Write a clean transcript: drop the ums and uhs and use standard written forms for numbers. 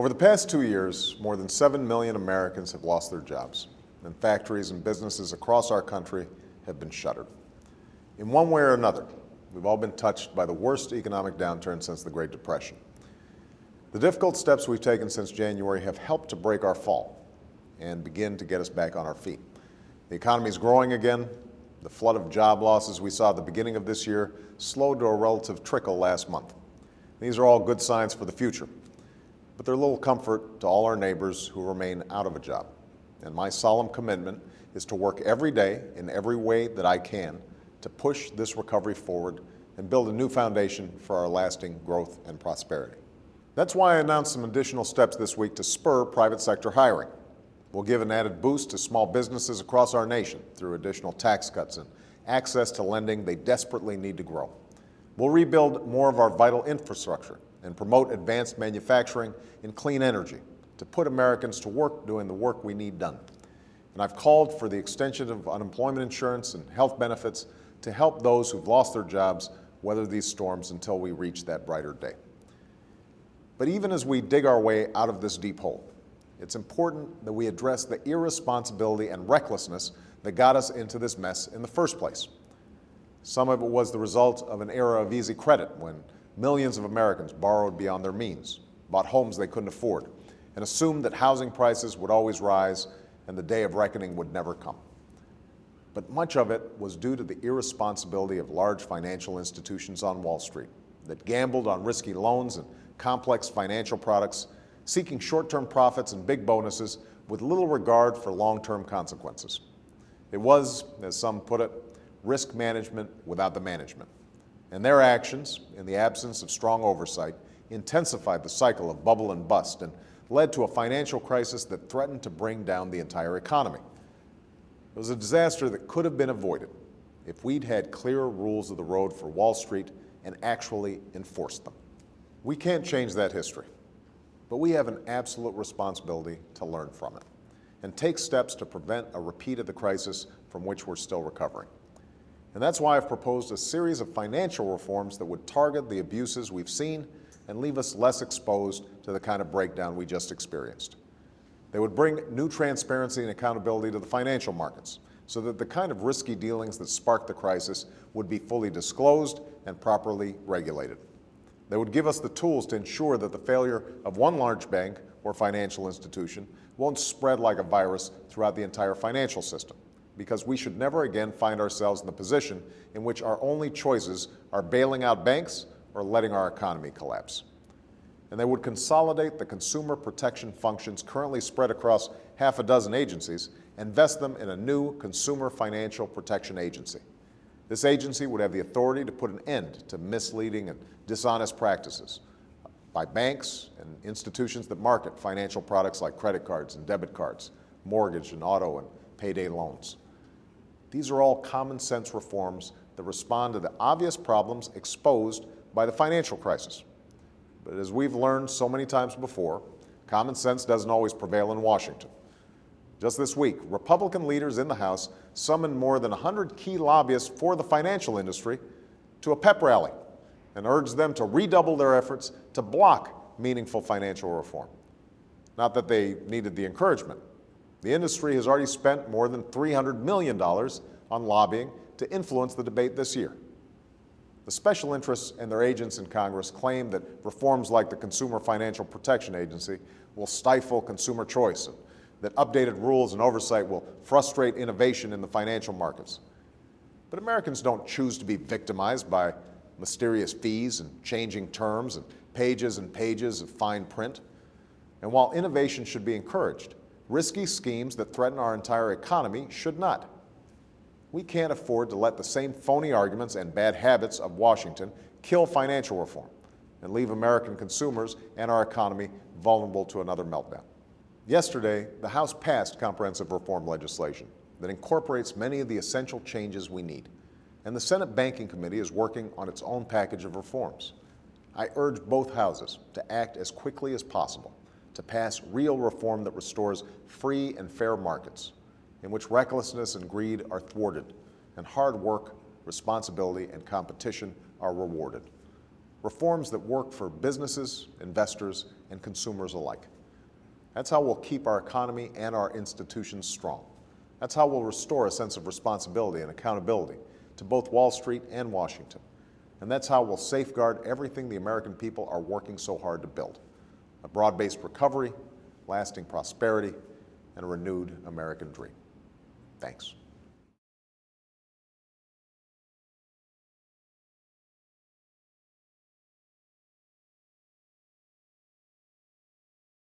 Over the past 2 years, more than 7 million Americans have lost their jobs, and factories and businesses across our country have been shuttered. In one way or another, we've all been touched by the worst economic downturn since the Great Depression. The difficult steps we've taken since January have helped to break our fall and begin to get us back on our feet. The economy is growing again. The flood of job losses we saw at the beginning of this year slowed to a relative trickle last month. These are all good signs for the future, but they're little comfort to all our neighbors who remain out of a job. And my solemn commitment is to work every day in every way that I can to push this recovery forward and build a new foundation for our lasting growth and prosperity. That's why I announced some additional steps this week to spur private sector hiring. We'll give an added boost to small businesses across our nation through additional tax cuts and access to lending they desperately need to grow. We'll rebuild more of our vital infrastructure and promote advanced manufacturing and clean energy to put Americans to work doing the work we need done. And I've called for the extension of unemployment insurance and health benefits to help those who've lost their jobs weather these storms until we reach that brighter day. But even as we dig our way out of this deep hole, it's important that we address the irresponsibility and recklessness that got us into this mess in the first place. Some of it was the result of an era of easy credit when millions of Americans borrowed beyond their means, bought homes they couldn't afford, and assumed that housing prices would always rise and the day of reckoning would never come. But much of it was due to the irresponsibility of large financial institutions on Wall Street that gambled on risky loans and complex financial products, seeking short-term profits and big bonuses with little regard for long-term consequences. It was, as some put it, risk management without the management. And their actions, in the absence of strong oversight, intensified the cycle of bubble and bust and led to a financial crisis that threatened to bring down the entire economy. It was a disaster that could have been avoided if we'd had clearer rules of the road for Wall Street and actually enforced them. We can't change that history, but we have an absolute responsibility to learn from it and take steps to prevent a repeat of the crisis from which we're still recovering. And that's why I've proposed a series of financial reforms that would target the abuses we've seen and leave us less exposed to the kind of breakdown we just experienced. They would bring new transparency and accountability to the financial markets so that the kind of risky dealings that sparked the crisis would be fully disclosed and properly regulated. They would give us the tools to ensure that the failure of one large bank or financial institution won't spread like a virus throughout the entire financial system, because we should never again find ourselves in the position in which our only choices are bailing out banks or letting our economy collapse. And they would consolidate the consumer protection functions currently spread across half a dozen agencies and vest them in a new Consumer Financial Protection Agency. This agency would have the authority to put an end to misleading and dishonest practices by banks and institutions that market financial products like credit cards and debit cards, mortgage and auto and payday loans. These are all common sense reforms that respond to the obvious problems exposed by the financial crisis. But as we've learned so many times before, common sense doesn't always prevail in Washington. Just this week, Republican leaders in the House summoned more than 100 key lobbyists for the financial industry to a pep rally and urged them to redouble their efforts to block meaningful financial reform. Not that they needed the encouragement. The industry has already spent more than $300 million on lobbying to influence the debate this year. The special interests and their agents in Congress claim that reforms like the Consumer Financial Protection Agency will stifle consumer choice, and that updated rules and oversight will frustrate innovation in the financial markets. But Americans don't choose to be victimized by mysterious fees and changing terms and pages of fine print. And while innovation should be encouraged, risky schemes that threaten our entire economy should not. We can't afford to let the same phony arguments and bad habits of Washington kill financial reform and leave American consumers and our economy vulnerable to another meltdown. Yesterday, the House passed comprehensive reform legislation that incorporates many of the essential changes we need, and the Senate Banking Committee is working on its own package of reforms. I urge both houses to act as quickly as possible to pass real reform that restores free and fair markets, in which recklessness and greed are thwarted, and hard work, responsibility, and competition are rewarded. reforms that work for businesses, investors, and consumers alike. That's how we'll keep our economy and our institutions strong. That's how we'll restore a sense of responsibility and accountability to both Wall Street and Washington. And that's how we'll safeguard everything the American people are working so hard to build: a broad-based recovery, lasting prosperity, and a renewed American dream. Thanks.